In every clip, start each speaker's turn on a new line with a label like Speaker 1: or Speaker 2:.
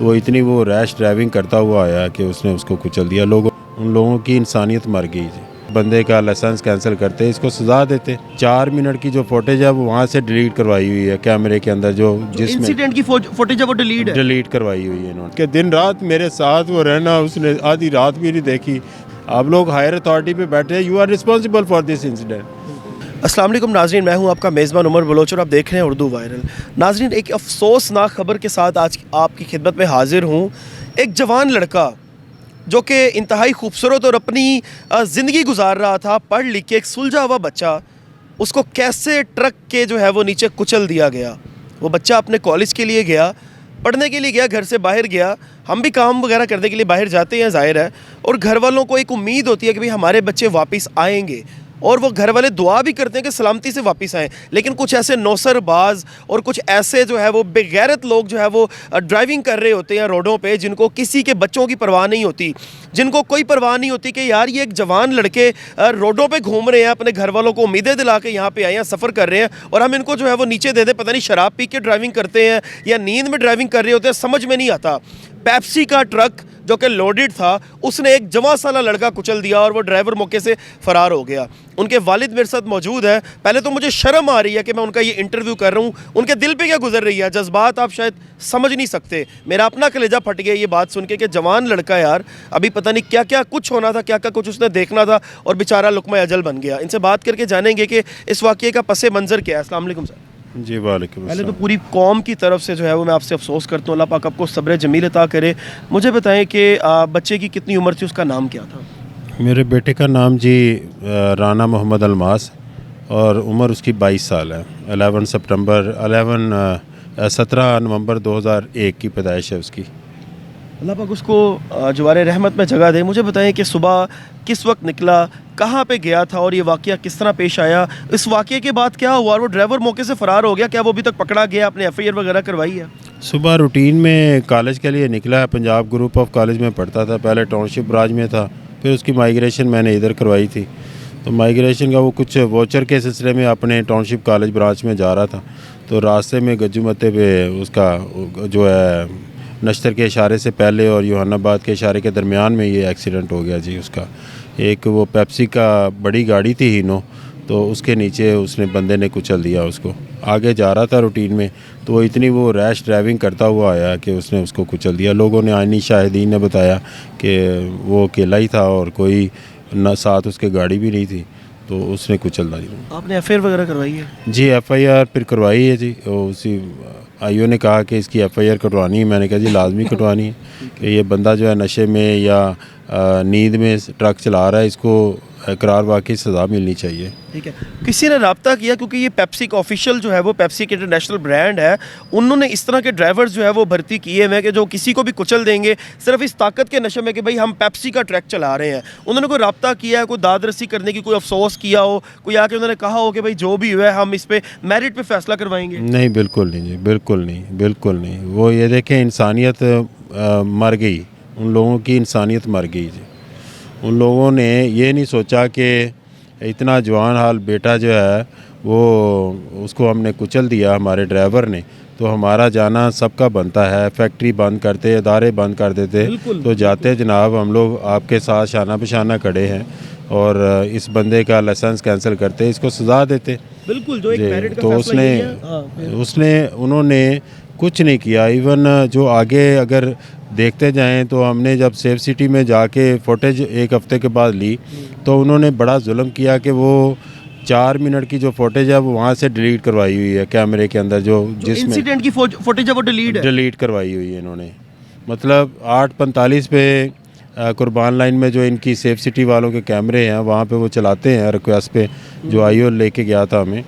Speaker 1: तो वो इतनी वो रैश ड्राइविंग करता हुआ आया कि उसने उसको कुचल दिया। उन लोगों की इंसानियत मर गई जी। बंदे का लाइसेंस कैंसिल करते, इसको सज़ा देते। 4 मिनट की जो फुटेज है वो वहाँ से डिलीट करवाई हुई है कैमरे के अंदर, जो जिसमें
Speaker 2: इंसिडेंट की फुटेज है वो
Speaker 1: डिलीट करवाई हुई है इन्होंने। कि दिन रात मेरे साथ वो रहना, उसने आधी रात भी नहीं देखी। आप लोग हायर अथॉरिटी पे बैठे, you are responsible for this incident.
Speaker 2: अस्सलाम वालेकुम नाज़रीन, मैं हूं आपका मेज़बान उमर बलोच और आप देख रहे हैं उर्दू वायरल। नाज़रीन, एक अफसोसनाक खबर के साथ आज आपकी खिदमत में हाजिर हूं। एक जवान लड़का जो कि इंतहाई खूबसूरत और अपनी ज़िंदगी गुजार रहा था, पढ़ लिख के, एक सुलझा हुआ बच्चा, उसको कैसे ट्रक के जो है वो नीचे कुचल दिया गया। वो बच्चा अपने कॉलेज के लिए गया, पढ़ने के लिए गया, घर से बाहर गया। हम भी काम वगैरह करने के लिए बाहर जाते हैं, ज़ाहिर है, और घर वालों को एक उम्मीद होती है कि भाई हमारे बच्चे वापस आएंगे, और वो घर वाले दुआ भी करते हैं कि सलामती से वापस आएँ। लेकिन कुछ ऐसे नौसरबाज और कुछ ऐसे जो है वो बेगैरत लोग जो है वो ड्राइविंग कर रहे होते हैं रोडों पे, जिनको किसी के बच्चों की परवाह नहीं होती, जिनको कोई परवाह नहीं होती कि यार ये एक जवान लड़के रोडों पे घूम रहे हैं, अपने घर वालों को उम्मीदें दिला के यहाँ पे आए हैं, सफ़र कर रहे हैं, और हम इनको जो है वो नीचे दे दें। पता नहीं शराब पी के ड्राइविंग करते हैं या नींद में ड्राइविंग कर रहे होते हैं, समझ में नहीं आता। पेप्सी का ट्रक जो कि लोडेड था, उसने एक जवां साला लड़का कुचल दिया और वो ड्राइवर मौके से फ़रार हो गया। उनके वालिद मेरे साथ मौजूद है। पहले तो मुझे शर्म आ रही है कि मैं उनका ये इंटरव्यू कर रहा हूँ। उनके दिल पे क्या गुजर रही है, जज्बात आप शायद समझ नहीं सकते। मेरा अपना कलेजा फट गया ये बात सुन के कि जवान लड़का यार, अभी पता नहीं क्या क्या कुछ होना था, क्या क्या कुछ उसने देखना था, और बेचारा लुक़्मा अजल बन गया। इनसे बात करके जानेंगे कि इस वाक़ये का पस मंज़र क्या है। अस्सलाम वालेकुम सर।
Speaker 1: जी वालेकुम।
Speaker 2: पहले तो पूरी कौम की तरफ से जो है वो मैं आपसे अफसोस करता हूँ, अल्लाह पाक आपको सब्र जमील अता करे। मुझे बताएं कि बच्चे की कितनी उम्र थी, उसका नाम क्या था?
Speaker 1: मेरे बेटे का नाम जी राना मोहम्मद अलमास, और उम्र उसकी 22 साल है। 17 नवंबर 2001 की पैदाइश है उसकी।
Speaker 2: अल्लाह पाक उसको जवारे रहमत में जगह दे। मुझे बताएं कि सुबह किस वक्त निकला, कहाँ पे गया था, और ये वाक़या किस तरह पेश आया? इस वाक़ये के बाद क्या हुआ? वो ड्राइवर मौके से फ़रार हो गया, क्या वो अभी तक पकड़ा गया? आपने FIR वगैरह करवाई है?
Speaker 1: सुबह रूटीन में कॉलेज के लिए निकला है, पंजाब ग्रुप ऑफ कॉलेज में पढ़ता था, पहले टाउनशिप ब्रांच में था, फिर उसकी माइग्रेशन मैंने इधर करवाई थी। तो माइग्रेशन का वो कुछ वोचर के सिलसिले में अपने टाउनशिप कॉलेज ब्रांच में जा रहा था, तो रास्ते में गज्जू मत्ते पे उसका जो है नश्तर के इशारे से पहले और योहानाबाद के इशारे के दरमियान में ये एक्सीडेंट हो गया जी उसका। एक वो पेप्सी का बड़ी गाड़ी थी हीनो, तो उसके नीचे उसने बंदे ने कुचल दिया उसको। आगे जा रहा था रूटीन में, तो वो इतनी वो रैश ड्राइविंग करता हुआ आया कि उसने उसको कुचल दिया। लोगों ने, आईनी शाहिदीन ने बताया कि वो अकेला ही था और कोई न साथ उसके गाड़ी भी नहीं थी, तो उसने कुचल दिया।
Speaker 2: आपने FIR वगैरह करवाई है?
Speaker 1: जी FIR फिर करवाई है जी। उसी आईओ ने कहा कि इसकी FIR कटवानी है। मैंने कहा जी लाजमी कटवानी है कि ये बंदा जो है नशे में या नींद में ट्रक चला रहा है, इसको इकरार वाकई सज़ा मिलनी चाहिए।
Speaker 2: ठीक है, किसी ने रब्ता किया, क्योंकि ये पेप्सी का ऑफिशियल जो है वो पेप्सी के इंटरनेशनल ब्रांड है, उन्होंने इस तरह के ड्राइवर्स जो है वो भर्ती किए हुए हैं कि जो किसी को भी कुचल देंगे सिर्फ इस ताकत के नशे में कि भाई हम पेप्सी का ट्रक चला रहे हैं। उन्होंने कोई रब्ता किया है, कोई दाद रसी करने की, कोई अफसोस किया हो, कोई आके उन्होंने कहा हो कि भाई जो भी हुआ है हम इस पर मेरिट पे फैसला करवाएंगे?
Speaker 1: नहीं, बिल्कुल नहीं जी, बिल्कुल नहीं, बिल्कुल नहीं। वो ये देखें, इंसानियत मर गई, उन लोगों की इंसानियत मर गई जी। उन लोगों ने ये नहीं सोचा कि इतना जवान हाल बेटा जो है वो उसको हमने कुचल दिया, हमारे ड्राइवर ने, तो हमारा जाना सबका बनता है। फैक्ट्री बंद करते, इदारे बंद कर देते, तो जाते जनाब हम लोग आपके साथ शाना बशाना खड़े हैं और इस बंदे का लाइसेंस कैंसिल करते, इसको सज़ा देते।
Speaker 2: बिल्कुल, जो एक मेरिट का
Speaker 1: तो उन्होंने कुछ नहीं किया। इवन जो आगे अगर देखते जाएं तो हमने जब सेफ सिटी में जाके फुटेज एक हफ़्ते के बाद ली, तो उन्होंने बड़ा जुल्म किया कि वो 4 मिनट की जो फुटेज है वो वहाँ से डिलीट करवाई हुई है कैमरे के अंदर, जो जिसमें
Speaker 2: इंसिडेंट की फुटेज है वो डिलीट
Speaker 1: करवाई हुई है इन्होंने। मतलब 8:45 पे कुर्बान लाइन में जो इनकी सेफ सिटी वालों के कैमरे हैं वहाँ पे वो चलाते हैं रिक्वेस्ट पे, जो आईओ लेके गया था हमें,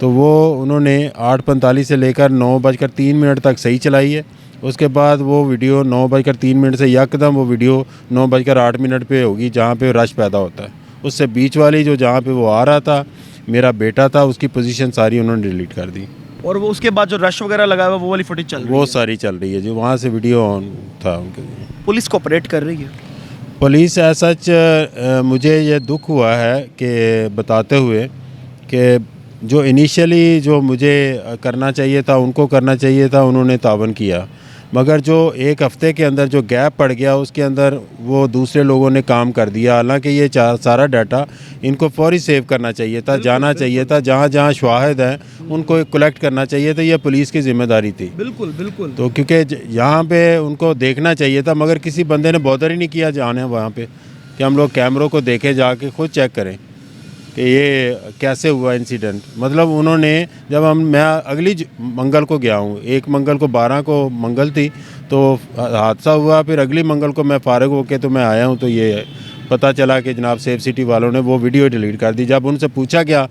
Speaker 1: तो वो उन्होंने 8:45 से लेकर 9:03 तक सही चलाई है। उसके बाद वो वीडियो 9:03 से यकदम वो वीडियो 9:08 पे होगी जहाँ पे रश पैदा होता है। उससे बीच वाली जो जहाँ पे वो आ रहा था, मेरा बेटा था, उसकी पोजीशन सारी उन्होंने डिलीट कर दी।
Speaker 2: और वो उसके बाद जो रश वगैरह लगा हुआ वो वाली फुटेज चल रही है,
Speaker 1: वो सारी चल रही है जो वहाँ से वीडियो ऑन था उनके।
Speaker 2: पुलिस कोऑपरेट कर रही है?
Speaker 1: पुलिस ऐसा सच मुझे ये दुख हुआ है कि बताते हुए कि जो इनिशियली जो मुझे करना चाहिए था, उनको करना चाहिए था, उन्होंने तावन किया। मगर जो एक हफ़्ते के अंदर जो गैप पड़ गया उसके अंदर वो दूसरे लोगों ने काम कर दिया। हालांकि ये सारा डाटा इनको फौरी सेव करना चाहिए था, जाना चाहिए था, जहाँ जहाँ शवाहिद हैं उनको कलेक्ट करना चाहिए था। ये पुलिस की जिम्मेदारी थी।
Speaker 2: बिल्कुल बिल्कुल।
Speaker 1: तो क्योंकि यहाँ पे उनको देखना चाहिए था, मगर किसी बंदे ने बॉदर ही नहीं किया जाने वहाँ पे कि हम लोग कैमरों को देखे, जाके खुद चेक करें कि ये कैसे हुआ इंसिडेंट। मतलब उन्होंने मैं अगली मंगल को गया हूँ, एक मंगल को 12 को मंगल थी तो हादसा हुआ, फिर अगली मंगल को मैं फारिग होके तो मैं आया हूँ तो ये पता चला कि जनाब सेफ सिटी वालों ने वो वीडियो डिलीट कर दी। जब उनसे पूछा गया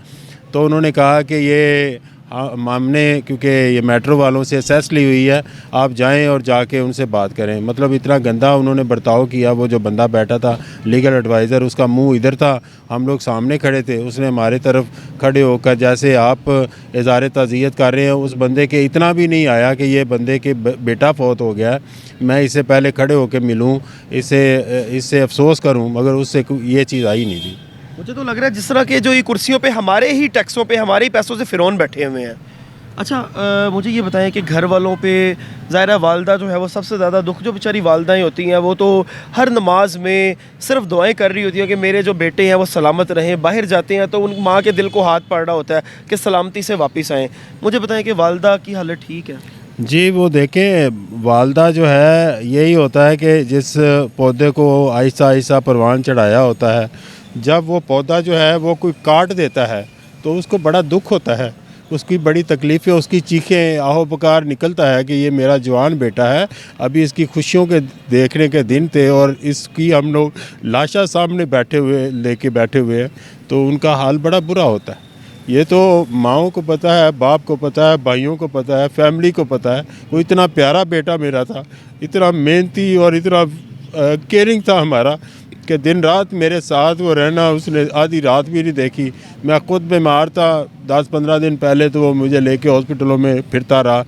Speaker 1: तो उन्होंने कहा कि ये हमने क्योंकि ये मेट्रो वालों से असेस ली हुई है, आप जाएं और जाके उनसे बात करें। मतलब इतना गंदा उन्होंने बर्ताव किया। वो जो बंदा बैठा था लीगल एडवाइज़र, उसका मुंह इधर था, हम लोग सामने खड़े थे, उसने हमारे तरफ खड़े होकर जैसे आप इज़हार ताज़ियत कर रहे हैं उस बंदे के, इतना भी नहीं आया कि ये बंदे के बेटा फौत हो गया, मैं इससे पहले खड़े होकर मिलूँ, इससे अफसोस करूँ, मगर उससे ये चीज़ आई नहीं थी।
Speaker 2: मुझे तो लग रहा है जिस तरह के जो ये कुर्सियों पे हमारे ही टैक्सों पे हमारे ही पैसों से फ़िरौन बैठे हुए हैं। अच्छा, मुझे ये बताएं कि घर वालों पे ज़ाहिर वालदा जो है वो सबसे ज़्यादा दुख, जो बेचारी वालदाएँ होती हैं वो तो हर नमाज में सिर्फ दुआएं कर रही होती हैं कि मेरे जो बेटे हैं वो सलामत रहें। बाहर जाते हैं तो उन माँ के दिल को हाथ पड़ रहा होता है कि सलामती से वापस आएँ। मुझे बताएं कि वालदा की हालत ठीक है?
Speaker 1: जी, वो देखें, वालदा जो है यही होता है कि जिस पौधे को आहिस्ता आहिस्ता परवान चढ़ाया होता है, जब वो पौधा जो है वो कोई काट देता है तो उसको बड़ा दुख होता है, उसकी बड़ी तकलीफ़ है, उसकी चीखें आहो पुकार निकलता है कि ये मेरा जवान बेटा है, अभी इसकी खुशियों के देखने के दिन थे और इसकी हम लोग लाशा सामने लेके बैठे हुए हैं, तो उनका हाल बड़ा बुरा होता है। ये तो माँओं को पता है, बाप को पता है, भाइयों को पता है, फैमिली को पता है। वो इतना प्यारा बेटा मेरा था, इतना मेहनती और इतना केयरिंग था हमारा कि दिन रात मेरे साथ वो रहना, उसने आधी रात भी नहीं देखी। मैं ख़ुद बीमार था 10-15 दिन पहले, तो वो मुझे लेके हॉस्पिटलों में फिरता रहा।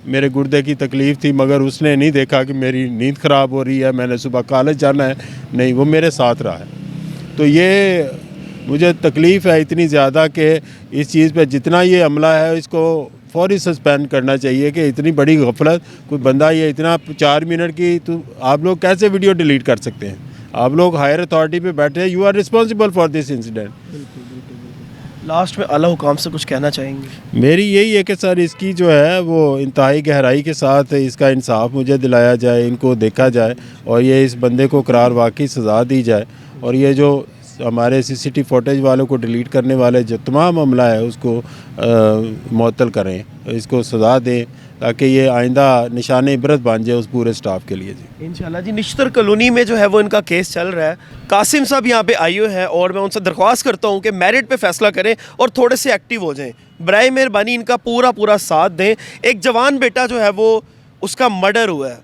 Speaker 1: मेरे गुर्दे की तकलीफ़ थी, मगर उसने नहीं देखा कि मेरी नींद ख़राब हो रही है, मैंने सुबह कॉलेज जाना है, नहीं, वो मेरे साथ रहा है। तो ये मुझे तकलीफ़ है इतनी ज़्यादा कि इस चीज़ पे जितना ये हमला है इसको फौरी सस्पेंड करना चाहिए कि इतनी बड़ी गफलत, कोई बंदा ये इतना 4 मिनट की, तो आप लोग कैसे वीडियो डिलीट कर सकते हैं? आप लोग हायर अथॉरिटी पे बैठे हैं, you are responsible for this incident.
Speaker 2: Last में आला हुकाम से कुछ कहना चाहेंगे?
Speaker 1: मेरी यही है कि सर इसकी जो है वो इंतहाई गहराई के साथ इसका इंसाफ मुझे दिलाया जाए, इनको देखा जाए और ये इस बंदे को करार वाकई सज़ा दी जाए। और ये जो हमारे सीसीटीवी फुटेज वालों को डिलीट करने वाले जो तमाम मामला है उसको मुअत्तल करें, इसको सज़ा दें, ताकि ये आइंदा निशान इबरत बन जाए उस पूरे स्टाफ के लिए। जी
Speaker 2: इंशाल्लाह जी। निश्तर कॉलोनी में जो है वो इनका केस चल रहा है। कासिम साहब यहाँ पे आए हुए हैं और मैं उनसे दरख्वास्त करता हूँ कि मेरिट पे फैसला करें और थोड़े से एक्टिव हो जाएं। बराए मेहरबानी इनका पूरा साथ दें। एक जवान बेटा जो है वो उसका मर्डर हुआ है।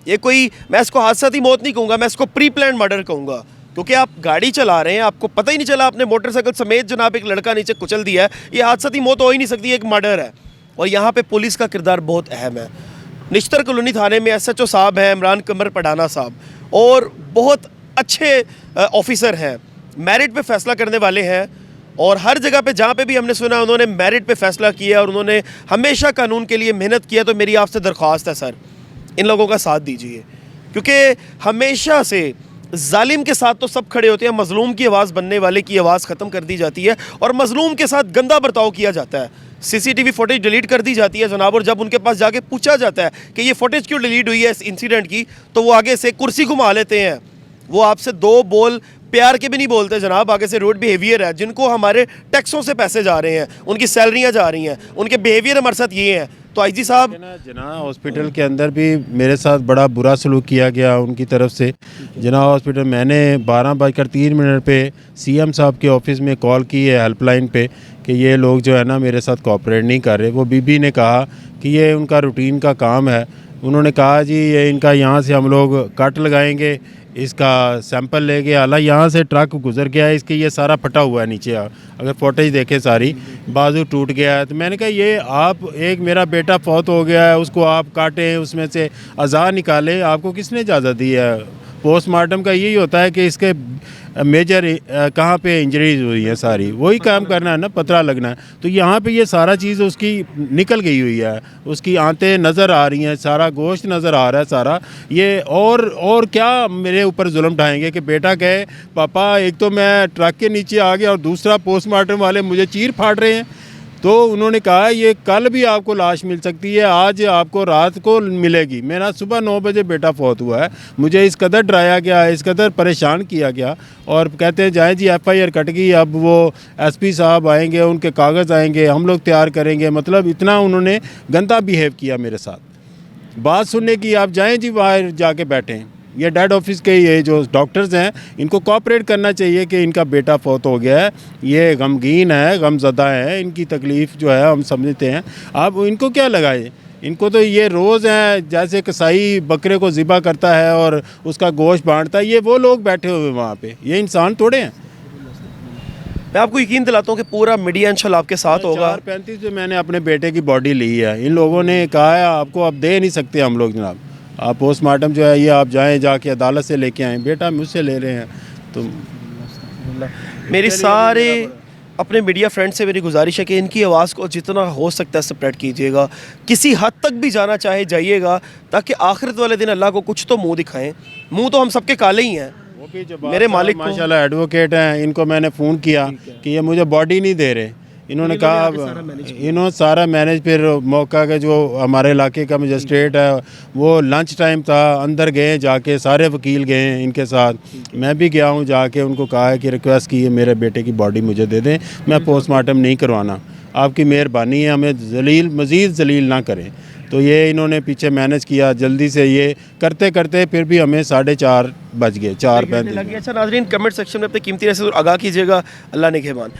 Speaker 2: ये कोई, मैं इसको हादसाती मौत नहीं कहूँगा, मैं इसको प्री प्लान मर्डर कहूँगा, क्योंकि आप गाड़ी चला रहे हैं, आपको पता ही नहीं चला, आपने मोटरसाइकिल समेत जनाब एक लड़का नीचे कुचल दिया है। ये हादसाती मौत हो ही नहीं सकती, एक मर्डर है। और यहाँ पे पुलिस का किरदार बहुत अहम है। निश्तर कॉलोनी थाने में SHO साहब हैं इमरान कमर पढ़ाना साहब, और बहुत अच्छे ऑफिसर हैं, मेरिट पे फैसला करने वाले हैं। और हर जगह पे जहाँ पे भी हमने सुना उन्होंने मेरिट पे फैसला किया और उन्होंने हमेशा कानून के लिए मेहनत किया। तो मेरी आपसे दरख्वास्त है सर, इन लोगों का साथ दीजिए, क्योंकि हमेशा से जालिम के साथ तो सब खड़े होते हैं, मजलूम की आवाज़ बनने वाले की आवाज़ ख़त्म कर दी जाती है और मजलूम के साथ गंदा बर्ताव किया जाता है। CCTV फुटेज डिलीट कर दी जाती है जनाब, और जब उनके पास जाके पूछा जाता है कि ये फुटेज क्यों डिलीट हुई है इस इंसिडेंट की, तो वो आगे से कुर्सी घुमा लेते हैं। वो आपसे 2 बोल प्यार के भी नहीं बोलते जनाब, आगे से रूड बिहेवियर है। जिनको हमारे टैक्सों से पैसे जा रहे हैं, उनकी सैलरियाँ जा रही हैं, उनके बिहेवियर हमारे साथ ये हैं। तो IG साहब,
Speaker 1: जना हॉस्पिटल के अंदर भी मेरे साथ बड़ा बुरा सलूक किया गया उनकी तरफ से। जना हॉस्पिटल मैंने 12:03 पे CM साहब के ऑफिस में कॉल की है हेल्पलाइन पे कि ये लोग जो है ना मेरे साथ कोऑपरेट नहीं कर रहे। वो बीबी ने कहा कि ये उनका रूटीन का काम है। उन्होंने कहा जी ये इनका यहाँ से हम लोग कट लगाएंगे, इसका सैंपल ले गया, हालांकि यहाँ से ट्रक गुजर गया है, इसके ये सारा फटा हुआ है नीचे, अगर फुटेज देखें सारी बाजू टूट गया है। तो मैंने कहा ये आप, एक मेरा बेटा फौत हो गया है, उसको आप काटें, उसमें से अज़ा निकालें, आपको किसने इजाज़त दी है? पोस्टमार्टम का यही होता है कि इसके मेजर कहाँ पे इंजरीज हुई है सारी, वही काम करना है ना, पता लगना है। तो यहाँ पे ये सारा चीज़ उसकी निकल गई हुई है, उसकी आंतें नज़र आ रही हैं, सारा गोश्त नज़र आ रहा है सारा। ये और क्या मेरे ऊपर जुल्म ढाएंगे कि बेटा कहे पापा एक तो मैं ट्रक के नीचे आ गया और दूसरा पोस्टमार्टम वाले मुझे चीर फाड़ रहे हैं। तो उन्होंने कहा ये कल भी आपको लाश मिल सकती है, आज आपको रात को मिलेगी। मेरा सुबह 9 बजे बेटा फौत हुआ है, मुझे इस कदर डराया गया, इस कदर परेशान किया गया। और कहते हैं जाए जी FIR कट गई, अब वो SP साहब आएंगे, उनके कागज़ आएंगे, हम लोग तैयार करेंगे। मतलब इतना उन्होंने गंदा बिहेव किया मेरे साथ। बात सुनने की आप जाएँ जी बाहर जाके बैठें। ये डेड ऑफिस के ये जो डॉक्टर्स हैं इनको कोऑपरेट करना चाहिए कि इनका बेटा फौत हो गया है, ये गमगीन है, गमज़दा है, इनकी तकलीफ़ जो है हम समझते हैं। आप इनको क्या लगाए, इनको तो ये रोज़ हैं जैसे कसाई बकरे को ज़िबा करता है और उसका गोश्त बांटता है, ये वो लोग बैठे हुए वहाँ पे, ये इंसान थोड़े हैं।
Speaker 2: मैं आपको यकीन दिलाता हूँ कि पूरा मीडिया इंशाल्लाह आपके साथ होगा।
Speaker 1: 4:35 में मैंने अपने बेटे की बॉडी ली है, इन लोगों ने कहा है आपको अब दे नहीं सकते हम लोग जनाब, आप पोस्टमार्टम जो है ये आप जाएं जाके अदालत से लेके आएँ। बेटा मुझसे ले रहे हैं। तो
Speaker 2: मेरी सारे अपने मीडिया फ्रेंड से मेरी गुजारिश है कि इनकी आवाज़ को जितना हो सकता है स्प्रेड कीजिएगा, किसी हद तक भी जाना चाहे जाइएगा, ताकि आखिरत वाले दिन अल्लाह को कुछ तो मुंह दिखाएं। मुंह तो हम सबके काले ही हैं।
Speaker 1: वो भी जब
Speaker 2: मेरे मालिक को
Speaker 1: माशाल्लाह एडवोकेट हैं, इनको मैंने फ़ोन किया कि ये मुझे बॉडी नहीं दे रहे। इन्होंने कहा इन्होंने सारा मैनेज, फिर मौका के जो हमारे इलाके का मजिस्ट्रेट है वो लंच टाइम था, अंदर गए जाके, सारे वकील गए इनके साथ, मैं भी गया हूँ, जाके उनको कहा है कि रिक्वेस्ट की है मेरे बेटे की बॉडी मुझे दे दें, मैं पोस्टमार्टम नहीं करवाना, आपकी मेहरबानी है, हमें मज़ीद जलील ना करें। तो ये इन्होंने पीछे मैनेज किया जल्दी से, ये करते करते फिर भी हमें 4:30 बज गए, 4:35।
Speaker 2: अच्छा नाज़रीन, कमेंट सेक्शन में अपने कीमती राय से आगाह कीजिएगा। अल्लाह ने खेमान।